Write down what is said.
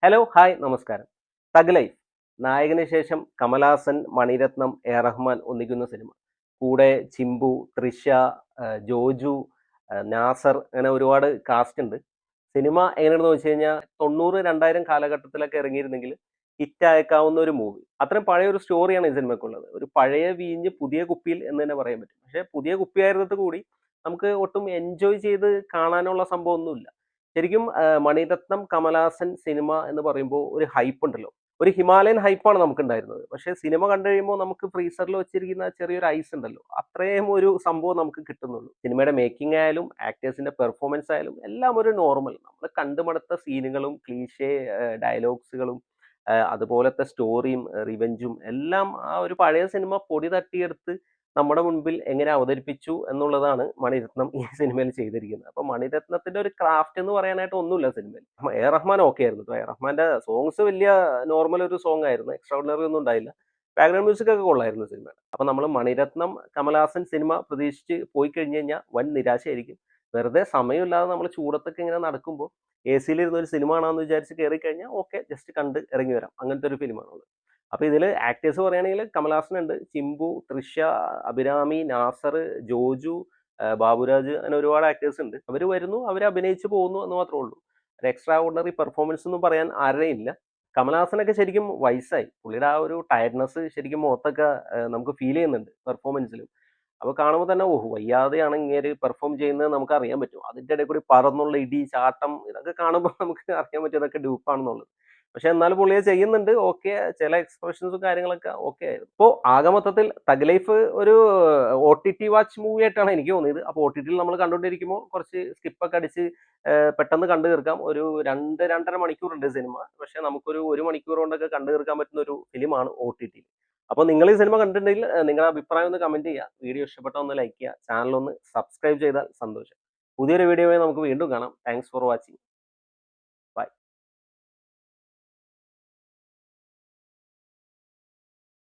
Hello hi നമസ്കാരം. Thug life നായകന് ശേഷം കമലഹാസൻ, മണിരത്നം, എ റഹ്മാൻ ഒന്നിക്കുന്ന സിനിമ. കൂടെ ചിമ്പു, തൃഷ, ജോജു, നാസർ അങ്ങനെ ഒരുപാട് കാസ്റ്റ് ഉണ്ട്. സിനിമ എങ്ങനെയാണെന്ന് വെച്ച് കഴിഞ്ഞാൽ 90, 2000 കാലഘട്ടത്തിലൊക്കെ ഇറങ്ങിയിരുന്നെങ്കിൽ ഹിറ്റ് അയക്കാവുന്ന ഒരു മൂവി. അത്രയും പഴയ ഒരു സ്റ്റോറിയാണ് ഈ സിനിമയ്ക്കുള്ളത്. ഒരു പഴയ വീഞ്ഞ് പുതിയ കുപ്പിയിൽ എന്ന് തന്നെ പറയാൻ പറ്റും. പക്ഷേ പുതിയ കുപ്പിയായിരുന്നിട്ട് കൂടി നമുക്ക് ഒട്ടും എൻജോയ് ചെയ്ത് കാണാനുള്ള സംഭവമൊന്നുമില്ല. ശരിക്കും മണിരത്നം, കമലഹാസൻ സിനിമ എന്ന് പറയുമ്പോൾ ഒരു ഹൈപ്പ് ഉണ്ടല്ലോ. ഒരു ഹിമാലയൻ ഹൈപ്പാണ് നമുക്കുണ്ടായിരുന്നത്. പക്ഷേ സിനിമ കണ്ടു കഴിയുമ്പോൾ നമുക്ക് ഫ്രീസറിൽ വെച്ചിരിക്കുന്ന ചെറിയൊരു ഐസ് ഉണ്ടല്ലോ. അത്രയും ഒരു സംഭവം നമുക്ക് കിട്ടുന്നുള്ളൂ. സിനിമയുടെ മേക്കിംഗ് ആയാലും ആക്ടേഴ്സിന്റെ പെർഫോമൻസ് ആയാലും എല്ലാം ഒരു നോർമൽ. നമ്മൾ കണ്ടുമടുത്ത സീനുകളും ക്ലീഷേ ഡയലോഗ്സുകളും അതുപോലത്തെ സ്റ്റോറിയും റിവെഞ്ചും എല്ലാം ആ ഒരു പഴയ സിനിമ പൊടി തട്ടിയെടുത്ത് നമ്മുടെ മുൻപിൽ എങ്ങനെ അവതരിപ്പിച്ചു എന്നുള്ളതാണ് മണിരത്നം ഈ സിനിമയിൽ ചെയ്തിരിക്കുന്നത്. അപ്പൊ മണിരത്നത്തിന്റെ ഒരു ക്രാഫ്റ്റ് എന്ന് പറയാനായിട്ട് ഒന്നുമില്ല സിനിമയിൽ. എ റഹ്മാൻ ഓക്കെ ആയിരുന്നു ട്ടോ. എ റഹ്മാന്റെ സോങ്സ് വലിയ നോർമൽ ഒരു സോങ് ആയിരുന്നു. എക്സ്ട്രാordinary ഒന്നും ഉണ്ടായില്ല. ബാക്ക്ഗ്രൗണ്ട് മ്യൂസിക് ഒക്കെ കൊള്ളായിരുന്നു സിനിമയുടെ. അപ്പൊ നമ്മൾ മണിരത്നം, കമലഹാസൻ സിനിമ പ്രതീക്ഷിച്ച് പോയി കഴിഞ്ഞ് കഴിഞ്ഞാൽ വൻ നിരാശയായിരിക്കും. വെറുതെ സമയമില്ലാതെ നമ്മൾ ചൂടത്തൊക്കെ ഇങ്ങനെ നടക്കുമ്പോൾ എസിയിലിരുന്ന് ഒരു സിനിമ കാണാമെന്ന് വിചാരിച്ച് കയറി കഴിഞ്ഞാൽ ഓക്കെ ജസ്റ്റ് കണ്ട് ഇറങ്ങി വരാം. അങ്ങനത്തെ ഒരു ഫിലിമാണുള്ളത്. അപ്പൊ ഇതില് ആക്ടേഴ്സ് പറയുകയാണെങ്കിൽ കമലഹാസൻ ഉണ്ട്, ചിമ്പു, തൃഷ, അഭിരാമി, നാസർ, ജോജു, ബാബുരാജ് അങ്ങനെ ഒരുപാട് ആക്ടേഴ്സ് ഉണ്ട്. അവർ വരുന്നു, അവർ അഭിനയിച്ച് പോകുന്നു എന്ന് മാത്രമേ ഉള്ളൂ. ഒരു എക്സ്ട്രാ ഓർഡിനറി പെർഫോമൻസ് ഒന്നും പറയാൻ ആരുടെയും ഇല്ല. കമലഹാസനൊക്കെ ശരിക്കും വയസ്സായി. പുള്ളിയുടെ ആ ഒരു ടയർഡ്നെസ് ശരിക്കും മുഖത്തൊക്കെ നമുക്ക് ഫീൽ ചെയ്യുന്നുണ്ട് പെർഫോമൻസിലും. അപ്പൊ കാണുമ്പോൾ തന്നെ ഓഹ് വയ്യാതെയാണ് ഇങ്ങേര് പെർഫോം ചെയ്യുന്നത് നമുക്ക് അറിയാൻ പറ്റും. അതിന്റെ ഇടയിൽ കൂടി പറന്നുള്ള ഇടി, ചാട്ടം ഇതൊക്കെ കാണുമ്പോൾ നമുക്ക് അറിയാൻ പറ്റും ഇതൊക്കെ ഡ്യൂപ്പാണെന്നുള്ളത്. പക്ഷെ എന്നാലും പുള്ളിയെ ചെയ്യുന്നുണ്ട്. ഓക്കെ, ചില എക്സ്പ്രഷൻസും കാര്യങ്ങളൊക്കെ ഓക്കെ ആയിരുന്നു. ഇപ്പോൾ ആകെ മൊത്തത്തിൽ തഗ് ലൈഫ് ഒരു OTT വാച്ച് മൂവി ആയിട്ടാണ് എനിക്ക് തോന്നിയത്. അപ്പോൾ OTTയിൽ നമ്മൾ കണ്ടുകൊണ്ടിരിക്കുമ്പോൾ കുറച്ച് സ്കിപ്പൊക്കെ അടിച്ച് പെട്ടെന്ന് കണ്ടു തീർക്കാം. ഒരു 2, 2.5 മണിക്കൂറുണ്ട് സിനിമ. പക്ഷെ നമുക്കൊരു 1 മണിക്കൂർ കൊണ്ടൊക്കെ കണ്ടു തീർക്കാൻ പറ്റുന്ന ഒരു ഫിലിമാണ് OTTയിൽ. അപ്പോൾ നിങ്ങൾ ഈ സിനിമ കണ്ടിട്ടുണ്ടെങ്കിൽ നിങ്ങളുടെ അഭിപ്രായം ഒന്ന് കമന്റ് ചെയ്യുക. വീഡിയോ ഇഷ്ടപ്പെട്ടാൽ ഒന്ന് ലൈക്ക് ചെയ്യുക. ചാനൽ ഒന്ന് സബ്സ്ക്രൈബ് ചെയ്താൽ സന്തോഷം. പുതിയൊരു വീഡിയോയുമായി നമുക്ക് വീണ്ടും കാണാം. Thanks for watching.